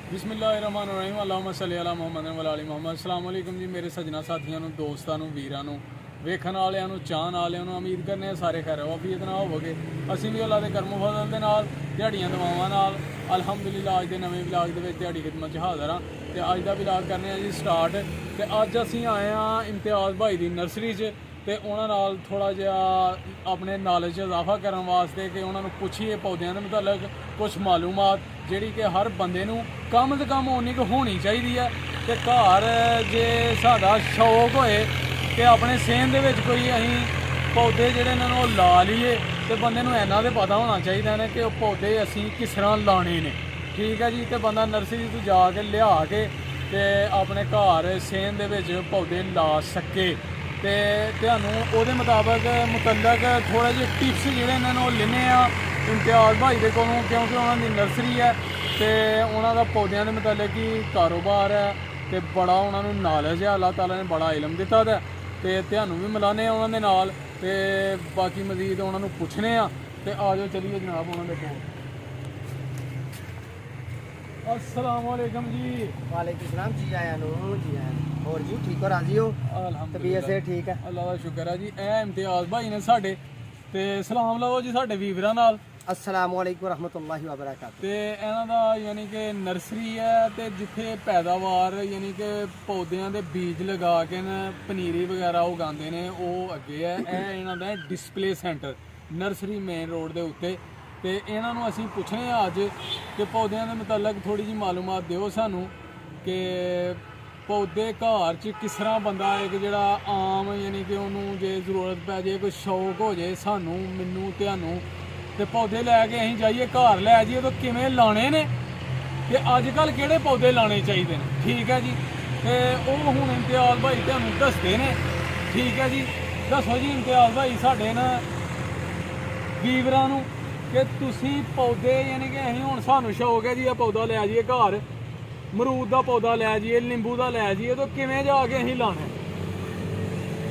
बिस्मिल्लाहिर्रहमानिर्रहीम अल्लाहुम्मा सल्ली अला मुहम्मद व अली मुहम्मद। अस्सलाम वालेकुम जी मेरे सजना साथियों ਨੂੰ ਦੋਸਤਾਂ ਨੂੰ ਵੀਰਾਂ ਨੂੰ ਵੇਖਣ ਵਾਲਿਆਂ ਨੂੰ ਚਾਹਣ ਵਾਲਿਆਂ ਨੂੰ ਉਮੀਦ ਕਰਨੇ ਆ ਸਾਰੇ ਖੈਰ ਵਾਫੀਅਤ ਨਾਲ ਹੋਵੋਗੇ। ਅਸੀਂ ਵੀ ਅੱਲਾ ਦੇ ਕਰਮ ਫਜ਼ਲ ਦੇ ਨਾਲ ਦਿਹਾੜੀਆਂ ਦਵਾਵਾਂ ਨਾਲ ਅਲਹਮਦੁਲਿਲਾ ਅੱਜ ਦੇ ਨਵੇਂ ਵਲੌਗ ਦੇ ਵਿੱਚ ਦਿਹਾੜੀ ਖਿਦਮਤ 'ਚ ਹਾਜ਼ਰ ਹਾਂ ਤੇ ਅੱਜ ਦਾ ਵਲੌਗ ਕਰਨੇ ਆ ਜੀ ਸਟਾਰਟ। ਤੇ ਅੱਜ ਅਸੀਂ ਆਏ ਆ ਇਮਤਿਆਜ਼ ਭਾਈ ਦੀ ਨਰਸਰੀ 'ਚ ਤੇ ਉਹਨਾਂ ਨਾਲ ਥੋੜਾ ਜਿਹਾ ਆਪਣੇ ਨੌਲੇਜ 'ਚ ਇਜ਼ਾਫਾ ਕਰਨ ਵਾਸਤੇ ਕਿ ਉਹਨਾਂ ਨੂੰ ਪੁੱਛੀਏ ਪੌਦਿਆਂ ਦੇ ਮੁਤਲਕ ਕੁਝ ਮਾਲੂਮਾਤ ਜਿਹੜੀ ਕਿ ਹਰ ਬੰਦੇ ਨੂੰ ਕਮ ਤੋਂ ਕਮ ਉਨੀ ਕੁ ਹੋਣੀ ਚਾਹੀਦੀ ਹੈ। ਤੇ ਘਰ ਜੇ ਸਾਡਾ ਸ਼ੌਕ ਹੋਏ ਕਿ ਆਪਣੇ ਸੇਨ ਦੇ ਵਿੱਚ ਕੋਈ ਅਸੀਂ ਪੌਦੇ ਜਿਹੜੇ ਇਹਨਾਂ ਨੂੰ ਲਾ ਲਈਏ ਤੇ ਬੰਦੇ ਨੂੰ ਇੰਨਾ ਤਾਂ ਪਤਾ ਹੋਣਾ ਚਾਹੀਦਾ ਨੇ ਕਿ ਉਹ ਪੌਦੇ ਅਸੀਂ ਕਿਸ ਤਰ੍ਹਾਂ ਲਾਣੇ ਨੇ। ਠੀਕ ਹੈ ਜੀ। ਤੇ ਬੰਦਾ ਨਰਸਰੀ ਤੋਂ ਜਾ ਕੇ ਲਿਆ ਕੇ ਤੇ ਆਪਣੇ ਘਰ ਸੇਨ ਦੇ ਵਿੱਚ ਪੌਦੇ ਲਾ ਸਕੇ। ਤੇ ਤੁਹਾਨੂੰ ਉਹਦੇ ਮੁਤਲਕ ਥੋੜ੍ਹੇ ਜਿਹੇ ਟਿਪਸ ਜਿਹੜੇ ਇਹਨਾਂ ਨੂੰ ਲੈਣੇ ਆ ਇਮਤਿਆਜ਼ ਭਾਈ ਦੇ ਕੋਲੋਂ, ਕਿਉਂਕਿ ਉਹਨਾਂ ਦੀ ਨਰਸਰੀ ਹੈ ਤੇ ਉਹਨਾਂ ਦਾ ਪੌਦਿਆਂ ਦੇ ਮੁਤਲਕ ਹੀ ਕਾਰੋਬਾਰ ਹੈ ਤੇ ਬੜਾ ਉਹਨਾਂ ਨੂੰ ਨੌਲੇਜ ਹੈ। ਅੱਲਾਹ ਤਾਲਾ ਨੇ ਬੜਾ ਇਲਮ ਦਿੱਤਾ ਦਾ ਤੇ ਤੁਹਾਨੂੰ ਵੀ ਮਿਲਾਨੇ ਆ ਉਹਨਾਂ ਦੇ ਨਾਲ ਤੇ ਬਾਕੀ ਮਜ਼ੀਦ ਉਹਨਾਂ ਨੂੰ ਪੁੱਛਣੇ ਆ। ਤੇ ਆ ਜਾਓ ਚਲੀਏ ਜਨਾਬ ਉਹਨਾਂ ਦੇ ਕੋਲ। अस्सलाम वालेकुम जी। वालेकुम सलाम जी आया नो जी आया। और जी ठीक हो राजी हो? अल्हम्दुलिल्लाह तबीयत से ठीक है अल्लाह का शुक्र है जी। ਇਹ ਇਮਤਿਆਜ਼ ਭਾਈ ਨੇ ਸਾਡੇ ਤੇ ਸਲਾਮ ਲਓ ਜੀ ਸਾਡੇ ਵੀਰਾਂ ਨਾਲ। अस्सलाम वालेकुम रहमतुल्लाहि व बरकातहू। ਤੇ ਇਹਨਾਂ ਦਾ ਯਾਨੀ ਕਿ ਨਰਸਰੀ ਹੈ ਤੇ ਜਿੱਥੇ ਪੈਦਾਵਾਰ ਯਾਨੀ ਕਿ ਪੌਦਿਆਂ ਦੇ ਬੀਜ ਲਗਾ ਕੇ ਨਾ ਪਨੀਰੀ ਵਗੈਰਾ ਉਗਾਉਂਦੇ ਨੇ ਉਹ ਅੱਗੇ ਹੈ। ਇਹ ਇਹਨਾਂ ਦਾ display centre nursery main road ਦੇ ਉੱਤੇ। ਤੇ ਇਹਨਾਂ ਨੂੰ ਅਸੀਂ ਪੁੱਛਣੇ ਆ ਅੱਜ ਕਿ ਪੌਦਿਆਂ ਦੇ ਮੁਤਲਕ ਥੋੜੀ ਜਿਹੀ ਮਾਲੂਮਾਤ ਦਿਓ ਸਾਨੂੰ ਕਿ ਪੌਦੇ ਘਰ 'ਚ ਕਿਸ ਤਰ੍ਹਾਂ ਬੰਦਾ ਇੱਕ ਜਿਹੜਾ ਆਮ ਯਾਨੀ ਕਿ ਉਹਨੂੰ ਜੇ ਜ਼ਰੂਰਤ ਪੈ ਜੇ ਕੋਈ ਸ਼ੌਕ ਹੋ ਜੇ ਸਾਨੂੰ ਮੈਨੂੰ ਤੁਹਾਨੂੰ ਤੇ ਪੌਦੇ ਲੈ ਕੇ ਅਸੀਂ ਜਾਈਏ ਘਰ ਲੈ ਜਾਈਏ ਤਾਂ ਕਿਵੇਂ ਲਾਣੇ ਨੇ ਤੇ ਅੱਜ ਕੱਲ੍ਹ ਕਿਹੜੇ ਪੌਦੇ ਲਾਣੇ ਚਾਹੀਦੇ ਨੇ। ਠੀਕ ਹੈ ਜੀ। ਤੇ ਉਹ ਹੁਣ ਇਮਤਿਆਜ਼ ਭਾਈ ਤੁਹਾਨੂੰ ਦੱਸਦੇ ਨੇ। ਠੀਕ ਹੈ ਜੀ। ਦੱਸੋ ਜੀ ਇਮਤਿਆਜ਼ ਭਾਈ ਸਾਡੇ ਨਾ ਵੀਰਾਂ ਨੂੰ ਕਿ ਤੁਸੀਂ ਪੌਦੇ ਯਾਨੀ ਕਿ ਅਸੀਂ ਹੁਣ ਸਾਨੂੰ ਸ਼ੌਕ ਹੈ ਜੀ ਇਹ ਪੌਦਾ ਲੈ ਜਾਈਏ ਘਰ, ਮਰੂਦ ਦਾ ਪੌਦਾ ਲੈ ਜਾਈਏ, ਨਿੰਬੂ ਦਾ ਲੈ ਜਾਈਏ ਤਾਂ ਕਿਵੇਂ ਜਾ ਕੇ ਅਸੀਂ ਲਾਣਾ।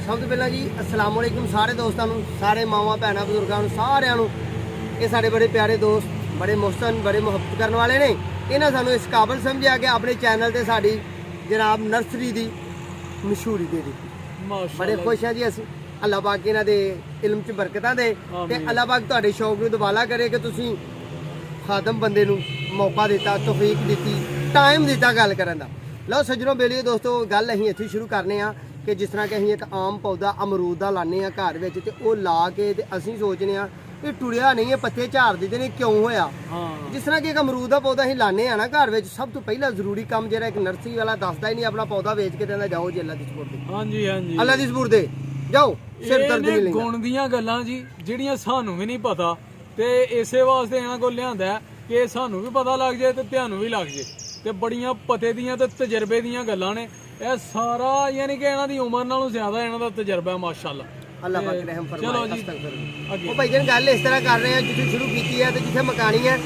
ਸਭ ਤੋਂ ਪਹਿਲਾਂ ਜੀ अस्सलाम वालेकुम ਸਾਰੇ ਦੋਸਤਾਂ ਨੂੰ, ਸਾਰੇ ਮਾਵਾਂ ਭੈਣਾਂ ਬਜ਼ੁਰਗਾਂ ਨੂੰ, ਸਾਰਿਆਂ ਨੂੰ। ਇਹ ਸਾਡੇ ਬੜੇ ਪਿਆਰੇ ਦੋਸਤ, ਬੜੇ ਮੁਹਸਨ, ਬੜੇ ਮੁਹੱਬਤ ਕਰਨ ਵਾਲੇ ਨੇ। ਇਹਨਾਂ ਸਾਨੂੰ ਇਸ ਕਾਬਲ ਸਮਝਿਆ ਕਿ ਆਪਣੇ ਚੈਨਲ ਤੇ ਸਾਡੀ ਜਨਾਬ ਨਰਸਰੀ ਦੀ ਮਸ਼ਹੂਰੀ ਦੇ ਦਿੱਤੀ। ਬੜੇ ਖੁਸ਼ ਹਾਂ ਜੀ ਅਸੀਂ। ਅੱਲਾਹ ਪਾਕ ਇਹਨਾਂ ਦੇ ਇਲਮ 'ਚ ਬਰਕਤਾਂ ਦੇ ਤੇ ਅੱਲਾਹ ਪਾਕ ਤੁਹਾਡੇ ਸ਼ੌਕ ਨੂੰ ਦੁਬਾਲਾ ਕਰੇ ਕਿ ਤੁਸੀਂ ਖਾਦਮ ਬੰਦੇ ਨੂੰ ਮੌਕਾ ਦਿੱਤਾ, ਤੌਫੀਕ ਦਿੱਤੀ, ਟਾਈਮ ਦਿੱਤਾ ਗੱਲ ਕਰਨ ਦਾ। ਲਓ ਸੱਜਣੋ ਬੇਲੀਓ ਦੋਸਤੋ, ਗੱਲ ਅਸੀਂ ਇੱਥੇ ਸ਼ੁਰੂ ਕਰਨੇ ਆ ਕਿ ਜਿਸ ਤਰ੍ਹਾਂ ਕਿ ਅਸੀਂ ਇੱਕ ਆਮ ਪੌਦਾ ਅਮਰੂਦ ਦਾ ਲਾਉਂਦੇ ਆ ਘਰ ਵਿੱਚ ਤੇ ਉਹ ਲਾ ਕੇ ਤੇ ਅਸੀਂ ਸੋਚਦੇ ਆ ਇਹ ਟੁਰਿਆ ਨਹੀਂ, ਇਹ ਪੱਤੇ ਝਾੜ ਦਿੰਦੇ ਨੇ, ਕਿਉਂ ਹੋਇਆ? ਜਿਸ ਤਰ੍ਹਾਂ ਕਿ ਇੱਕ ਅਮਰੂਦ ਦਾ ਪੌਦਾ ਅਸੀਂ ਲਾਉਂਦੇ ਆ ਨਾ ਘਰ ਵਿੱਚ, ਸਭ ਤੋਂ ਪਹਿਲਾਂ ਜ਼ਰੂਰੀ ਕੰਮ ਜਿਹੜਾ ਇੱਕ ਨਰਸਰੀ ਵਾਲਾ ਦੱਸਦਾ ਹੀ ਨਹੀਂ ਆਪਣਾ ਪੌਦਾ ਵੇਚ ਕੇ ਦਿੰਦਾ, ਜਾਓ ਜੀ ਅੱਲਾਹ ਦੀ ਸਪੁਰਦ। ਹਾਂਜੀ ਹਾਂਜੀ ਅੱਲਾਹ ਦੀ ਸਪੁਰਦ ਦੇ ਜਾਓ, ਸਿਰ ਦਰਦ ਨਹੀਂ ਲੈਂਦਾ। ਗੁਣ ਦੀਆਂ ਗੱਲਾਂ ਜੀ ਜਿਹੜੀਆਂ ਸਾਨੂੰ ਵੀ ਨਹੀਂ ਪਤਾ ਤੇ ਇਸੇ ਵਾਸਤੇ ਇਹਨਾਂ ਕੋਲ ਲਿਆਂਦਾ ਕਿ ਸਾਨੂੰ ਵੀ ਪਤਾ ਲੱਗ ਜਾਏ ਤੇ ਤੁਹਾਨੂੰ ਵੀ ਲੱਗ ਜਾਏ। ਤੇ ਬੜੀਆਂ ਪਤੇ ਦੀਆਂ ਤੇ ਤਜਰਬੇ ਦੀਆਂ ਗੱਲਾਂ ਨੇ ਇਹ ਸਾਰਾ, ਯਾਨੀ ਕਿ ਇਹਨਾਂ ਦੀ ਉਮਰ ਨਾਲੋਂ ਜ਼ਿਆਦਾ ਇਹਨਾਂ ਦਾ ਤਜਰਬਾ ਹੈ ਮਾਸ਼ਾਅੱਲਾ। ਅੱਲਾਹ ਪਾਕ ਰਹਿਮ ਫਰਮਾਏ। ਚਲੋ ਜੀ ਅੱਗੇ ਉਹ ਭਾਈ ਜਾਨ ਗੱਲ ਇਸ ਤਰ੍ਹਾਂ ਕਰ ਰਹੇ ਆ ਜਿੱਥੇ ਸ਼ੁਰੂ ਕੀਤੀ ਹੈ ਤੇ ਜਿੱਥੇ ਮਕਾਨੀ ਹੈ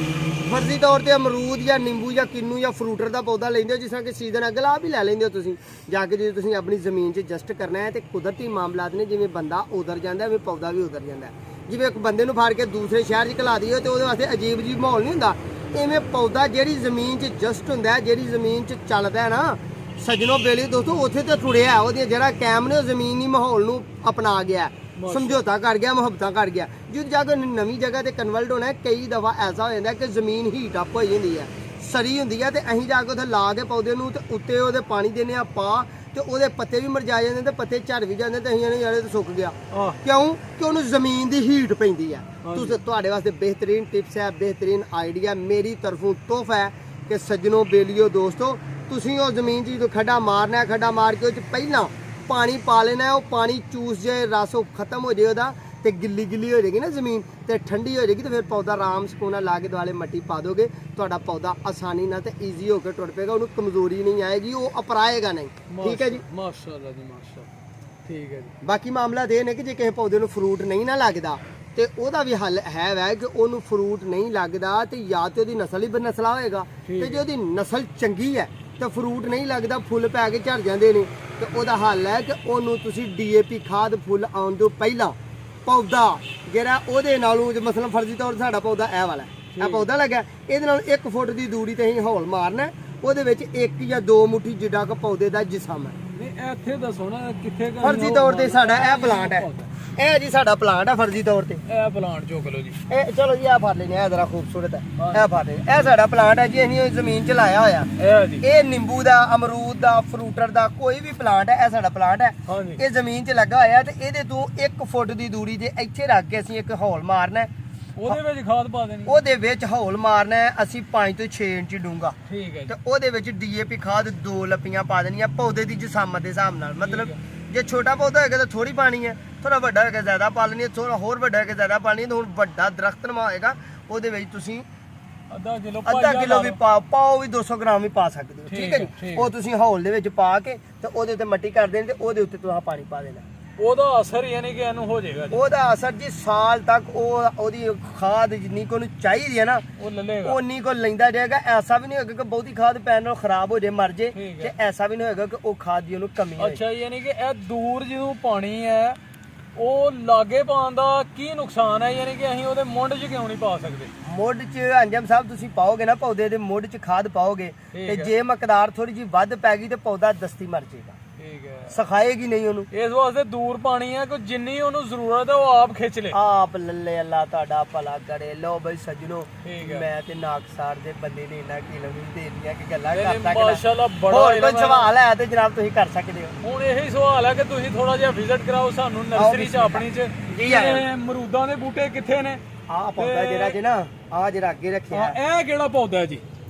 ਫਰਜ਼ੀ ਤੌਰ ਤੇ ਅਮਰੂਦ ਜਾਂ ਨਿੰਬੂ ਜਾਂ ਕਿੰਨੂ ਜਾਂ ਫਰੂਟਰ ਦਾ ਪੌਦਾ ਲੈਂਦੇ ਹੋ। ਜਿਸ ਤਰ੍ਹਾਂ ਕਿ ਸੀਜ਼ਨ ਅਗਲਾ ਵੀ ਲੈ ਲੈਂਦੇ ਹੋ ਤੁਸੀਂ ਜਾ ਕੇ। ਜੇ ਤੁਸੀਂ ਆਪਣੀ ਜ਼ਮੀਨ 'ਚ ਐਡਜਸਟ ਕਰਨਾ ਹੈ ਤੇ ਕੁਦਰਤੀ ਮਾਮਲਾਤ ਨੇ, ਜਿਵੇਂ ਬੰਦਾ ਉਧਰ ਜਾਂਦਾ ਐਵੇਂ ਪੌਦਾ ਵੀ ਉਧਰ ਜਾਂਦਾ। ਜਿਵੇਂ ਇੱਕ ਬੰਦੇ ਨੂੰ ਫੜ ਕੇ ਦੂਸਰੇ ਸ਼ਹਿਰ 'ਚ ਘਲਾ ਦਈਏ ਤੇ ਉਹਦੇ ਵਾਸਤੇ ਅਜੀਬ ਜੀ ਮਾਹੌਲ ਨਹੀਂ ਹੁੰਦਾ, ਇਵੇਂ ਪੌਦਾ ਜਿਹੜੀ ਜ਼ਮੀਨ 'ਚ ਐਡਜਸਟ ਹੁੰਦਾ ਹੈ, ਜਿਹੜੀ ਜ਼ਮੀਨ 'ਚ ਚੱਲਦਾ ਹੈ ਨਾ ਸੱਜਣੋ ਬੇਲੀ ਦੋਸਤੋ, ਉੱਥੇ ਤੇ ਟੁੜਿਆ ਉਹਦੀਆਂ ਜਿਹੜਾ ਕਾਇਮ ਨੇ ਉਹ ਜ਼ਮੀਨੀ ਮਾਹੌਲ ਨੂੰ ਅਪਣਾ ਗਿਆ, ਸਮਝੌਤਾ ਕਰ ਗਿਆ, ਮੁਹੱਬਤਾਂ ਕਰ ਗਿਆ। ਜਦੋਂ ਜਾ ਕੇ ਨਵੀਂ ਜਗ੍ਹਾ ਤੇ ਕਨਵਰਟ ਹੋਣਾ ਕਈ ਦਫਾ ਐਸਾ ਹੋ ਜਾਂਦਾ ਕਿ ਜ਼ਮੀਨ ਹੀਟ ਅਪ ਹੋ ਜਾਂਦੀ ਹੈ, ਸੜੀ ਹੁੰਦੀ ਹੈ ਤੇ ਅਸੀਂ ਜਾ ਕੇ ਉੱਥੇ ਲਾ ਕੇ ਪੌਦੇ ਨੂੰ ਤੇ ਉੱਤੇ ਉਹਦੇ ਪਾਣੀ ਦਿੰਦੇ ਆ ਪਾ ਤੇ ਉਹਦੇ ਪੱਤੇ ਵੀ ਮੁਰਝਾ ਜਾਂਦੇ ਤੇ ਪੱਤੇ ਝੜ ਵੀ ਜਾਂਦੇ ਤੇ ਅਸੀਂ ਇਹਨੇ ਜਾਲੇ ਤੇ ਸੁੱਕ ਗਿਆ। ਕਿਉਂ ਕਿ ਉਹਨੂੰ ਜ਼ਮੀਨ ਦੀ ਹੀਟ ਪੈਂਦੀ ਹੈ। ਤੁਸੀਂ ਤੁਹਾਡੇ ਵਾਸਤੇ ਬਿਹਤਰੀਨ ਟਿਪਸ ਹੈ, ਬਿਹਤਰੀਨ ਆਈਡੀਆ ਮੇਰੀ ਤਰਫੋਂ ਤੋਹਫਾ ਹੈ ਕਿ ਸੱਜਣੋ ਬੇਲੀਓ ਦੋਸਤੋ, ਤੁਸੀਂ ਉਹ ਜ਼ਮੀਨ 'ਚ ਜਦੋਂ ਖੱਡਾ ਮਾਰਨਾ, ਖੱਡਾ ਮਾਰ ਕੇ ਉਹ 'ਚ ਪਹਿਲਾਂ ਪਾਣੀ ਪਾ ਲੈਣਾ। ਉਹ ਪਾਣੀ ਚੂਸ ਜਾਏ, ਰਸ ਉਹ ਖਤਮ ਹੋ ਜਾਏ ਉਹਦਾ ਤੇ ਗਿੱਲੀ ਗਿੱਲੀ ਹੋ ਜਾਏਗੀ ਨਾ ਜ਼ਮੀਨ ਤੇ ਠੰਡੀ ਹੋ ਜਾਏਗੀ ਤੇ ਫਿਰ ਪੌਦਾ ਆਰਾਮ ਸਕੂਨਾ ਲਾ ਕੇ ਦੁਆਲੇ ਮਿੱਟੀ ਪਾ ਦੋਗੇ, ਤੁਹਾਡਾ ਪੌਦਾ ਆਸਾਨੀ ਨਾਲ ਤੇ ਈਜ਼ੀ ਹੋ ਕੇ ਟੁੱਟ ਪਏਗਾ, ਉਹਨੂੰ ਕਮਜ਼ੋਰੀ ਨਹੀਂ ਆਏਗੀ, ਉਹ ਅਪਰਾਏਗਾ ਨਹੀਂ। ਠੀਕ ਹੈ ਜੀ, ਮਾਸ਼ਾਅੱਲਾ ਜੀ ਮਾਸ਼ਾਅੱਲਾ। ਠੀਕ ਹੈ ਜੀ। ਬਾਕੀ ਮਾਮਲਾ ਇਹ ਨੇ ਕਿ ਜੇ ਕਿਸੇ ਪੌਦੇ ਨੂੰ ਫਰੂਟ ਨਹੀਂ ਨਾ ਲੱਗਦਾ ਤੇ ਉਹਦਾ ਵੀ ਹੱਲ ਹੈ ਵੈ ਕਿ ਉਹਨੂੰ ਫਰੂਟ ਨਹੀਂ ਲੱਗਦਾ ਤੇ ਜਾਂ ਤੇ ਉਹਦੀ ਨਸਲ ਹੀ ਬਨਸਲਾ ਹੋਏਗਾ ਤੇ ਜੇ ਉਹਦੀ ਨਸਲ ਚੰਗੀ ਹੈ ਤੇ ਫਰੂਟ ਨਹੀਂ ਲੱਗਦਾ, ਫੁੱਲ ਪੈ ਕੇ ਝੜ ਜਾਂਦੇ ਨੇ, ਤੇ ਉਹਦਾ ਹੱਲ ਹੈ ਕਿ ਉਹਨੂੰ ਤੁਸੀਂ DAP ਖਾਦ ਫੁੱਲ ਆਉਣ ਤੋਂ ਪਹਿਲਾਂ ਪੌਦਾ ਜਿਹੜਾ ਉਹਦੇ ਨਾਲੋਂ ਮਸਲਨ ਫਰਜ਼ੀ ਤੌਰ ਤੇ ਸਾਡਾ ਪੌਦਾ ਇਹ ਵਾਲਾ ਇਹ ਪੌਦਾ ਲੱਗਾ, ਇਹਦੇ ਨਾਲ 1 ਫੁੱਟ ਦੀ ਦੂਰੀ ਤੇ ਅਸੀਂ ਹੌਲ ਮਾਰਨਾ, ਉਹਦੇ ਵਿੱਚ 1 ਜਾਂ 2 ਮੁੱਠੀ ਜਿੱਡਾ ਕੁ ਪੌਦੇ ਦਾ ਜਿਸਮ ਹੈ। ਨਹੀਂ ਇੱਥੇ ਦੱਸੋ ਨਾ ਕਿੱਥੇ ਫਰਜ਼ੀ ਤੌਰ ਤੇ ਸਾਡਾ ਇਹ ਪਲਾਂਟ ਹੈ, ਇਹ ਜੀ ਸਾਡਾ ਪਲਾਂਟ ਹੈ ਫਰਜ਼ੀ ਤੌਰ ਤੇ। ਇਹ ਪਲਾਂਟ ਚੁੱਕ ਲਓ ਜੀ, ਇਹ ਚਲੋ ਜੀ ਇਹ ਫੜ ਲੈਨੇ, ਇਹ ਜ਼ਰਾ ਖੂਬਸੂਰਤ ਹੈ, ਇਹ ਫੜ ਲੈਨੇ। ਇਹ ਸਾਡਾ ਪਲਾਂਟ ਹੈ ਜੀ, ਅਸੀਂ ਉਹ ਜ਼ਮੀਨ 'ਚ ਲਾਇਆ ਹੋਇਆ। ਇਹ ਜੀ ਇਹ ਨਿੰਬੂ ਦਾ, ਅਮਰੂਦ ਦਾ, ਫਰੂਟਰ ਦਾ ਕੋਈ ਵੀ ਪਲਾਂਟ ਹੈ, ਇਹ ਸਾਡਾ ਪਲਾਂਟ ਹੈ। ਹਾਂਜੀ ਇਹ ਜ਼ਮੀਨ 'ਚ ਲੱਗਾ ਹੋਇਆ ਤੇ ਇਹਦੇ ਤੋਂ 1 ਫੁੱਟ ਦੀ ਦੂਰੀ ਤੇ ਇੱਥੇ ਰੱਖ ਕੇ ਅਸੀਂ ਇੱਕ ਹੌਲ ਮਾਰਨਾ ਹੈ। ਉਹਦੇ ਵਿੱਚ ਖਾਦ ਪਾ ਦੇਣੀ। ਉਹਦੇ ਵਿੱਚ ਹੌਲ ਮਾਰਨਾ ਹੈ ਅਸੀਂ 5 ਤੋਂ 6 ਇੰਚ ਡੂੰਘਾ, ਠੀਕ ਹੈ ਜੀ। ਤੇ ਉਹਦੇ ਵਿੱਚ ਡੀਏਪੀ ਖਾਦ 2 ਲੱਪੀਆਂ ਪਾ ਦੇਣੀਆਂ ਪੌਦੇ ਦੀ ਜਿਸਾਮਤ ਦੇ ਹਿਸਾਬ ਨਾਲ। ਮਤਲਬ ਜੇ ਛੋਟਾ ਪੌਦਾ ਹੋਏਗਾ ਤਾਂ ਥੋੜੀ ਪਾਣੀ ਹੈ, ਥੋੜਾ ਵੱਡਾ ਹੋਏਗਾ ਜ਼ਿਆਦਾ ਪਾ ਲੈਣੀ ਹੈ, ਥੋੜਾ ਹੋਰ ਵੱਡਾ ਹੋਏਗਾ ਜ਼ਿਆਦਾ ਪਾ ਲੈਣੀ ਹੈ। ਤੇ ਹੁਣ ਵੱਡਾ ਦਰਖਤ ਨਮਾ ਹੋਏਗਾ ਉਹਦੇ ਵਿੱਚ ਤੁਸੀਂ ਅੱਧਾ ਕਿਲੋ ਵੀ ਪਾਓ ਵੀ 200 ਗ੍ਰਾਮ ਵੀ ਪਾ ਸਕਦੇ ਹੋ, ਠੀਕ ਹੈ ਜੀ। ਉਹ ਤੁਸੀਂ ਹੌਲ ਦੇ ਵਿੱਚ ਪਾ ਕੇ ਤੇ ਉਹਦੇ ਉੱਤੇ ਮਿੱਟੀ ਕਰ ਦੇਣੀ ਤੇ ਉਹਦੇ ਉੱਤੇ ਤੁਸੀਂ ਪਾਣੀ ਪਾ ਦੇਣਾ। ਉਹਦਾ ਅਸਰ ਯਾਨੀ ਕਿ ਇਹਨੂੰ ਹੋ ਜਾਏਗਾ ਜੀ, ਉਹਦਾ ਅਸਰ ਜੀ ਸਾਲ ਤੱਕ ਉਹਦੀ ਖਾਦ ਜਿੰਨੀ ਕੋ ਨੂੰ ਚਾਹੀਦੀ ਹੈ ਨਾ ਉਹ ਲੱਲੇਗਾ, ਉਨੀ ਕੋ ਲੈਂਦਾ ਜਾਏਗਾ। ਐਸਾ ਵੀ ਨਹੀਂ ਹੋਏਗਾ ਕਿ ਬਹੁਤੀ ਖਾਦ ਪੈਣ ਨਾਲ ਖਰਾਬ ਹੋ ਜਾਏ, ਮਰ ਜੇ, ਤੇ ਐਸਾ ਵੀ ਨਹੀਂ ਹੋਏਗਾ ਕਿ ਉਹ ਖਾਦ ਦੀ ਉਹਨੂੰ ਕਮੀ ਹੋਏ। ਅੱਛਾ ਯਾਨੀ ਕਿ ਇਹ ਦੂਰ ਜਦੋਂ ਪਾਣੀ ਹੈ ਉਹ ਲਾਗੇ ਪਾਉਣ ਦਾ ਕੀ ਨੁਕਸਾਨ ਹੈ? ਯਾਨੀ ਕਿ ਅਸੀਂ ਉਹਦੇ ਮੁੰਡ 'ਚ ਕਿਉਂ ਨਹੀਂ ਪਾ ਸਕਦੇ? ਮੁੱਢ 'ਚ ਅੰਜਮ ਸਾਹਿਬ ਤੁਸੀਂ ਪਾਓਗੇ ਨਾ ਪੌਦੇ ਦੇ ਮੁੱਢ 'ਚ ਖਾਦ ਪਾਓਗੇ ਤੇ ਜੇ ਮਕਦਾਰ ਥੋੜੀ ਜਿਹੀ ਵੱਧ ਪੈ ਗਈ ਤੇ ਪੌਦਾ ਦਸਤੀ ਮਰ ਜਾਏਗਾ, ਠੀਕ ਹੈ, ਸਿਖਾਏਗੀ ਨਹੀਂ ਉਹਨੂੰ। ਇਸ ਵਾਸਤੇ ਦੂਰ ਪਾਣੀ ਹੈ ਕਿ ਜਿੰਨੀ ਉਹਨੂੰ ਜ਼ਰੂਰਤ ਹੈ ਉਹ ਆਪ ਖਿੱਚ ਲੇ। ਆਪ ਲੱਲੇ, ਅੱਲਾ ਤੁਹਾਡਾ ਭਲਾ ਕਰੇ। ਲੋ ਬਈ ਸੱਜਣੋ, ਠੀਕ ਹੈ। ਮੈਂ ਤੇ ਨਾਕਸਾਰ ਦੇ ਬੰਦੇ ਨੇ ਇਹਨਾਂ ਕੀ ਲਵੀ ਦੇ ਦੀਆਂ ਕਿ ਗੱਲਾਂ ਕਰ ਨਹੀਂ, ਸਕਦਾ। ਮਾਸ਼ਾਅੱਲਾ ਬੜਾ ਹੋਰ ਕੋਈ ਇਲਮ ਹੈ। ਸਵਾਲ ਹੈ ਤੇ ਜਨਾਬ ਤੁਸੀਂ ਕਰ ਸਕਦੇ ਹੋ। ਹੁਣ ਇਹੀ ਸਵਾਲ ਹੈ ਕਿ ਤੁਸੀਂ ਥੋੜਾ ਜਿਹਾ ਵਿਜ਼ਿਟ ਕਰਾਓ ਸਾਨੂੰ ਨਰਸਰੀ 'ਚ ਆਪਣੀ 'ਚ। ਜੀ ਆਇਓ। ਇਹ ਅਮਰੂਦਾਂ ਦੇ ਬੂਟੇ ਕਿੱਥੇ ਨੇ? ਆਹ ਪੌਦਾ ਜਿਹੜਾ ਜੇ ਨਾ ਆਹ ਜਿਹੜਾ ਅੱਗੇ ਰੱਖਿਆ ਹੈ, ਇਹ ਕਿਹੜਾ ਪੌਦਾ ਹੈ ਜੀ?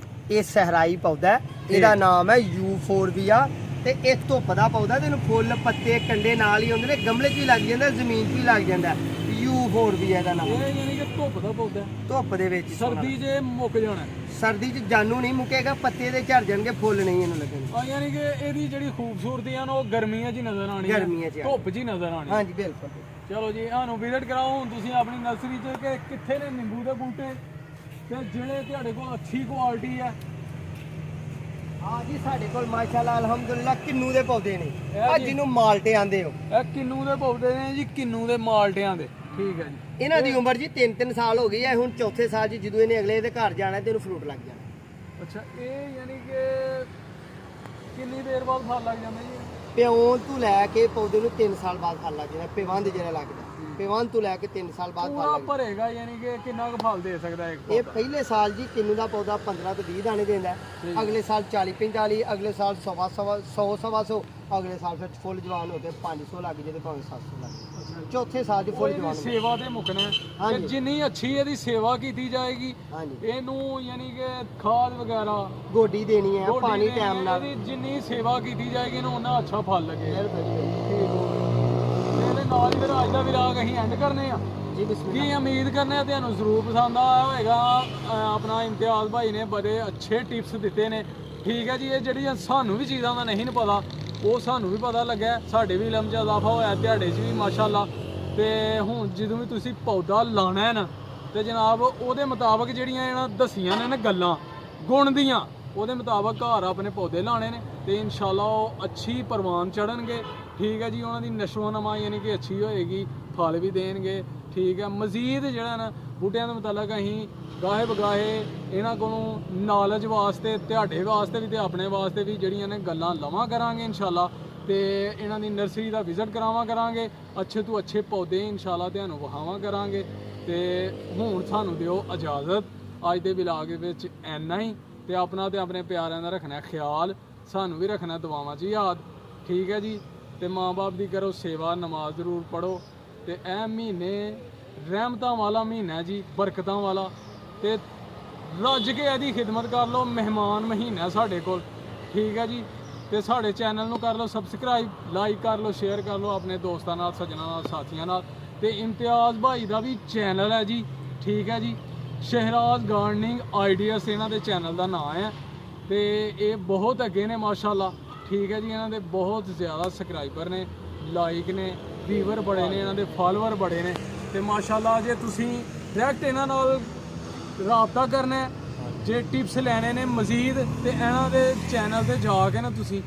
ਇਹ ਸਹਰਾਈ ਪੌਦਾ ਹੈ। ਇਹਦਾ ਨਾਮ ਹੈ ਯੂਫੋਰਬੀਆ ਤੇ ਇਹ ਧੁੱਪ ਦਾ ਪੌਦਾ। ਤੈਨੂੰ ਫੁੱਲ ਪੱਤੇ ਕੰਡੇ ਨਾਲ ਹੀ ਹੁੰਦੇ ਨੇ, ਗਮਲੇ 'ਚ ਵੀ ਲੱਗ ਜਾਂਦਾ, ਜ਼ਮੀਨ 'ਚ ਵੀ ਲੱਗ ਜਾਂਦਾ। ਯੂਫੋਰਬੀਆ ਦਾ ਨਾਮ। ਇਹ ਯਾਨੀ ਕਿ ਧੁੱਪ ਦਾ ਪੌਦਾ ਹੈ। ਧੁੱਪ ਦੇ ਵਿੱਚ ਸਰਦੀ 'ਚ ਮੁੱਕ ਜਾਣਾ ਹੈ। ਸਰਦੀ 'ਚ ਜਾਨੂ ਨਹੀਂ ਮੁੱਕੇਗਾ, ਪੱਤੇ ਦੇ ਝੜ ਜਾਣਗੇ, ਫੁੱਲ ਨਹੀਂ ਇਹਨੂੰ ਲੱਗਣਗੇ। ਯਾਨੀ ਕਿ ਇਹਦੀ ਜਿਹੜੀ ਖੂਬਸੂਰਤੀ ਆ ਨਾ ਉਹ ਗਰਮੀਆਂ 'ਚ ਹੀ ਨਜ਼ਰ ਆਣੀ ਹੈ, ਗਰਮੀਆਂ 'ਚ ਧੁੱਪ 'ਚ ਹੀ ਨਜ਼ਰ ਆਣੀ। ਹਾਂਜੀ ਬਿਲਕੁਲ। ਚਲੋ ਜੀ ਸਾਨੂੰ ਵਿਜ਼ਿਟ ਕਰਾਓ ਹੁਣ ਤੁਸੀਂ ਆਪਣੀ ਨਰਸਰੀ 'ਚ ਕਿ ਕਿੱਥੇ ਨੇ ਨਿੰਬੂ ਦੇ ਬੂਟੇ ਤੇ ਜਿਹੜੇ ਤੁਹਾਡੇ ਕੋਲ ਅੱਛੀ ਕੁਆਲਿਟੀ ਹੈ। ਹਾਂ ਜੀ ਸਾਡੇ ਕੋਲ ਮਾਸ਼ਾਅੱਲਾ ਅਲਹਮਦੁਲਿਲਾ ਕਿੰਨੂ ਦੇ ਪੌਦੇ ਨੇ, ਇਹ ਆ ਜੀ। ਜਿਹਨੂੰ ਮਾਲਟੇ ਆਂਦੇ ਹੋ। ਇਹ ਕਿੰਨੂ ਦੇ ਪੌਦੇ ਨੇ ਜੀ, ਕਿੰਨੂ ਦੇ ਮਾਲਟਿਆਂ ਦੇ, ਠੀਕ ਹੈ ਜੀ। ਇਹਨਾਂ ਦੀ ਉਮਰ ਜੀ 3-3 ਸਾਲ ਹੋ ਗਈ ਹੈ। ਹੁਣ ਚੌਥੇ ਸਾਲ 'ਚ ਜਦੋਂ ਇਹਨੇ ਅਗਲੇ ਦੇ ਘਰ ਜਾਣਾ ਤੇ ਇਹਨੂੰ ਫਰੂਟ ਲੱਗ ਜਾਣਾ। ਅੱਛਾ ਇਹ ਯਾਨੀ ਕਿ ਕਿੰਨੀ ਦੇਰ ਬਾਅਦ ਫਲ ਲੱਗ ਜਾਂਦਾ ਜੀ? ਪਿਓਨ ਤੋਂ ਲੈ ਕੇ ਪੌਦੇ ਨੂੰ 3 ਸਾਲ ਬਾਅਦ ਫਲ ਲੱਗ ਜਾਣਾ। ਪਿਵੰਦ ਜਿਹੜਾ ਲੱਗਦਾ, ਪਿਵੰਦ ਤੋਂ ਲੈ ਕੇ 3 ਸਾਲ ਬਾਅਦ ਫਲ ਪੂਰਾ ਲੱਗ ਜਾਣਾ। ਭਰੇਗਾ ਯਾਨੀ ਕਿ ਕਿੰਨਾ ਕੁ ਫਲ ਦੇ ਸਕਦਾ ਇੱਕ ਇਹ ਪੌਦਾ? ਪਹਿਲੇ ਸਾਲ ਜੀ ਕਿੰਨੂ ਦਾ ਪੌਦਾ 15 ਤੋਂ 20 ਦਾਣੇ ਦਿੰਦਾ ਹੈ। ਅਗਲੇ ਸਾਲ 40-45, ਅਗਲੇ ਸਾਲ 100-125, ਅਗਲੇ ਸਾਲ ਫਿਰ ਫੁੱਲ ਜਵਾਨ ਹੋ ਕੇ 500 ਲੱਗ ਜੇ ਤੇ ਭਾਵੇਂ 700 ਲੱਗ ਜੇ। ਚੌਥੇ ਸਾਲ 'ਚ ਫੁੱਲ ਇਹਦੀ ਜਵਾਨ ਹੋ ਸੇਵਾ ਤੇ ਮੁੱਕਣਾ ਹੈ। ਹਾਂਜੀ। ਤੇ ਜਿੰਨੀ ਅੱਛੀ ਇਹਦੀ ਸੇਵਾ ਕੀਤੀ ਜਾਏਗੀ, ਹਾਂਜੀ। ਇਹਨੂੰ ਯਾਨੀ ਕਿ ਖਾਦ ਵਗੈਰਾ ਗੋਡੀ ਦੇਣੀ ਹੈ, ਗੋਡੀ ਪਾਣੀ ਦੇਣੀ ਟਾਈਮ ਹੈ, ਨਾਲ। ਇਹਦੀ ਜਿੰਨੀ ਸੇਵਾ ਕੀਤੀ ਜਾਏਗੀ ਇਹਨੂੰ ਉਹਨਾਂ ਅੱਛਾ ਫਲ ਲੱਗੇਗਾ। ਬਿਲਕੁਲ ਇਹਦੇ ਨਾਲ ਹੀ ਫਿਰ ਅੱਜ ਦਾ ਵਿਰਾਗ ਅਸੀਂ ਐਂਡ ਕਰਨੇ ਆ ਜੀ। ਬਿਸਮਿਲ੍ਲਾ। ਕੀ ਉਮੀਦ ਕਰਨੇ ਆ ਤੁਹਾਨੂੰ ਜ਼ਰੂਰ ਪਸੰਦ ਆਇਆ ਹੋਵੇਗਾ। ਆਪਣਾ ਇਮਤਿਆਜ਼ ਭਾਈ ਨੇ ਬੜੇ ਅੱਛੇ ਟਿਪਸ ਦਿੱਤੇ ਨੇ, ਠੀਕ ਹੈ ਜੀ। ਇਹ ਜਿਹੜੀਆਂ ਸਾਨੂੰ ਵੀ ਚੀਜ਼ਾਂ ਦਾ ਨਹੀਂ ਪਤਾ ਉਹ ਸਾਨੂੰ ਵੀ ਪਤਾ ਲੱਗਾ, ਸਾਡੇ ਵੀ ਇਲਮ 'ਚ ਇਜ਼ਾਫਾ ਹੋਇਆ, ਤੁਹਾਡੇ 'ਚ ਵੀ ਮਾਸ਼ਾਅੱਲਾ। ਤੇ ਹੁਣ ਜਦੋਂ ਵੀ ਤੁਸੀਂ ਪੌਦਾ ਲਾਣਾ ਹੈ ਨਾ ਤੇ ਜਨਾਬ ਉਹਦੇ ਮੁਤਾਬਕ ਜਿਹੜੀਆਂ ਇਹਨਾਂ ਦੱਸੀਆਂ ਨੇ ਨਾ ਗੱਲਾਂ ਗੁਣ ਦੀਆਂ, ਉਹਦੇ ਮੁਤਾਬਕ ਘਰ ਆਪਣੇ ਪੌਦੇ ਲਾਣੇ ਨੇ ਤੇ ਇਨਸ਼ਾਅੱਲਾ ਉਹ ਅੱਛੀ ਪ੍ਰਵਾਨ ਚੜਨਗੇ, ਠੀਕ ਹੈ ਜੀ। ਉਹਨਾਂ ਦੀ ਨਸ਼ੋ ਨਮਾ ਯਾਨੀ ਕਿ ਅੱਛੀ ਹੋਏਗੀ, ਫਲ ਵੀ ਦੇਣਗੇ, ਠੀਕ ਹੈ। ਮਜ਼ੀਦ ਜਿਹੜਾ ਨਾ ਬੂਟਿਆਂ ਦੇ ਮੁਤਾਬਕ ਅਸੀਂ ਗਾਹੇ ਬਗਾਹੇ ਇਹਨਾਂ ਕੋਲੋਂ ਨੌਲੇਜ ਵਾਸਤੇ, ਤੁਹਾਡੇ ਵਾਸਤੇ ਵੀ ਤੇ ਆਪਣੇ ਵਾਸਤੇ ਵੀ ਜਿਹੜੀਆਂ ਨੇ ਗੱਲਾਂ ਲਵਾਂ ਕਰਾਂਗੇ ਇਨਸ਼ਾਅੱਲਾ। ਤੇ ਇਹਨਾਂ ਦੀ ਨਰਸਰੀ ਦਾ ਵਿਜ਼ਿਟ ਕਰਾਵਾਂ ਕਰਾਂਗੇ, ਅੱਛੇ ਤੋਂ ਅੱਛੇ ਪੌਦੇ ਇਨਸ਼ਾਅੱਲਾ ਤੁਹਾਨੂੰ ਵਿਖਾਵਾਂ ਕਰਾਂਗੇ। ਤੇ ਹੁਣ ਸਾਨੂੰ ਦਿਓ ਇਜਾਜ਼ਤ, ਅੱਜ ਦੇ ਵਲੌਗ ਵਿੱਚ ਇੰਨਾ ਹੀ। ਤੇ ਆਪਣਾ ਤੇ ਆਪਣੇ ਪਿਆਰਿਆਂ ਦਾ ਰੱਖਣਾ ਖਿਆਲ, ਸਾਨੂੰ ਵੀ ਰੱਖਣਾ ਦੁਆਵਾਂ 'ਚ ਯਾਦ, ਠੀਕ ਹੈ ਜੀ। ਤੇ ਮਾਂ-ਬਾਪ ਦੀ ਕਰੋ ਸੇਵਾ, ਨਮਾਜ਼ ਜ਼ਰੂਰ ਪੜ੍ਹੋ। ਤੇ ਇਹ ਮਹੀਨੇ ਰਹਿਮਤਾਂ ਵਾਲਾ ਮਹੀਨਾ ਜੀ, ਬਰਕਤਾਂ ਵਾਲਾ, ਤੇ ਰੱਜ ਕੇ ਇਹਦੀ ਖਿਦਮਤ ਕਰ ਲਓ। ਮਹਿਮਾਨ ਮਹੀਨਾ ਸਾਡੇ ਕੋਲ, ਠੀਕ ਹੈ ਜੀ। ਤੇ ਸਾਡੇ ਚੈਨਲ ਨੂੰ ਕਰ ਲਓ ਸਬਸਕ੍ਰਾਈਬ, ਲਾਈਕ ਕਰ ਲਓ, ਸ਼ੇਅਰ ਕਰ ਲਓ ਆਪਣੇ ਦੋਸਤਾਂ ਨਾਲ, ਸੱਜਣਾਂ ਨਾਲ, ਸਾਥੀਆਂ ਨਾਲ। ਤੇ ਇਮਤਿਆਜ਼ ਭਾਈ ਦਾ ਵੀ ਚੈਨਲ ਹੈ ਜੀ, ਠੀਕ ਹੈ ਜੀ। ਸ਼ਹਿਰਾਜ਼ ਗਾਰਡਨਿੰਗ ਆਈਡੀਆਸ ਇਹਨਾਂ ਦੇ ਚੈਨਲ ਦਾ ਨਾਮ ਹੈ। ਤੇ ਇਹ ਬਹੁਤ ਅੱਗੇ ਨੇ ਮਾਸ਼ਾਅੱਲਾ, ਠੀਕ ਹੈ ਜੀ। ਇਹਨਾਂ ਦੇ ਬਹੁਤ ਜ਼ਿਆਦਾ ਸਬਸਕ੍ਰਾਈਬਰ ਨੇ, ਲਾਈਕ ਨੇ, ਵੀਵਰ ਬੜੇ ਨੇ, ਇਹਨਾਂ ਦੇ ਫਾਲੋਅਰ ਬੜੇ ਨੇ। ਤੇ ਮਾਸ਼ਾਅੱਲਾ ਜੇ ਤੁਸੀਂ ਡਾਇਰੈਕਟ ਇਹਨਾਂ ਨਾਲ ਰਾਬਤਾ ਕਰਨਾ ਹੈ, ਜੇ ਟਿਪਸ ਲੈਣੇ ਨੇ ਮਜ਼ੀਦ, ਤੇ ਇਹਨਾਂ ਦੇ ਚੈਨਲ ਤੇ ਜਾ ਕੇ ਨਾ ਤੁਸੀਂ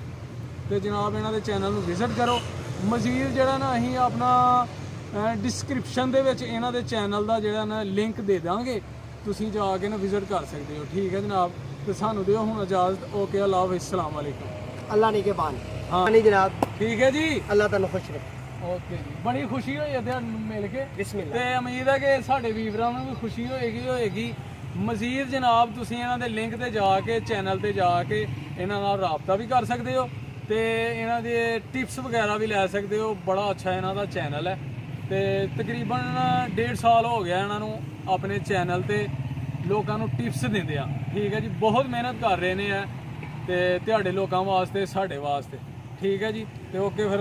ਤੇ ਜਨਾਬ ਇਹਨਾਂ ਦੇ ਚੈਨਲ ਨੂੰ ਵਿਜ਼ਿਟ ਕਰੋ। ਮਜ਼ੀਦ ਜਿਹੜਾ ਨਾ ਅਸੀਂ ਆਪਣਾ ਡਿਸਕ੍ਰਿਪਸ਼ਨ ਦੇ ਵਿੱਚ ਇਹਨਾਂ ਦੇ ਚੈਨਲ ਦਾ ਜਿਹੜਾ ਨਾ ਲਿੰਕ ਦੇ ਦਾਂਗੇ, ਤੁਸੀਂ ਜਾ ਕੇ ਨਾ ਵਿਜ਼ਿਟ ਕਰ ਸਕਦੇ ਹੋ, ਠੀਕ ਹੈ ਜਨਾਬ। ਤੇ ਸਾਨੂੰ ਦਿਓ ਹੁਣ ਇਜਾਜ਼ਤ। ਓਕੇ, ਅੱਲਾਹ ਹਾਫਿਜ਼, ਸਲਾਮ ਅਲੈਕੁਮ। ਅੱਲਾ ਨਹੀਂ ਕੇ ਬਾਨ ਹਾਂ ਨਹੀਂ ਜਨਾਬ, ਠੀਕ ਹੈ ਜੀ। ਅੱਲਾ ਤੁਹਾਨੂੰ ਖੁਸ਼ ਰੱਖੇ। ਓਕੇ ਜੀ, ਬੜੀ ਖੁਸ਼ੀ ਹੋਈ ਹੈ ਤੁਹਾਨੂੰ ਮਿਲ ਕੇ ਬਿਸਮਿਲ੍ਲਾ। ਤੇ ਉਮੀਦ ਹੈ ਕਿ ਸਾਡੇ ਵੀਰਾਂ ਨੂੰ ਵੀ ਖੁਸ਼ੀ ਹੋਏਗੀ। ਮਜ਼ੀਦ ਜਨਾਬ ਤੁਸੀਂ ਇਹਨਾਂ ਦੇ ਲਿੰਕ ਤੇ ਜਾ ਕੇ, ਚੈਨਲ ਤੇ ਜਾ ਕੇ ਇਹਨਾਂ ਨਾਲ ਰਾਬਤਾ ਵੀ ਕਰ ਸਕਦੇ ਹੋ ਤੇ ਇਹਨਾਂ ਦੇ ਟਿਪਸ ਵਗੈਰਾ ਵੀ ਲੈ ਸਕਦੇ ਹੋ। ਬੜਾ ਅੱਛਾ ਇਹਨਾਂ ਦਾ ਚੈਨਲ ਹੈ ਤੇ ਤਕਰੀਬਨ 1.5 ਸਾਲ ਹੋ ਗਿਆ ਇਹਨਾਂ ਨੂੰ ਆਪਣੇ ਚੈਨਲ ਤੇ ਲੋਕਾਂ ਨੂੰ ਟਿਪਸ ਦਿੰਦੇ ਆ। ਠੀਕ ਹੈ ਜੀ, ਬਹੁਤ ਮਿਹਨਤ ਕਰ ਰਹੇ ਨੇ ਤੇ ਤੁਹਾਡੇ ਲੋਕਾਂ ਵਾਸਤੇ, ਸਾਡੇ ਵਾਸਤੇ। ਠੀਕ ਹੈ ਜੀ, ਤੇ ਓਕੇ ਫਿਰ।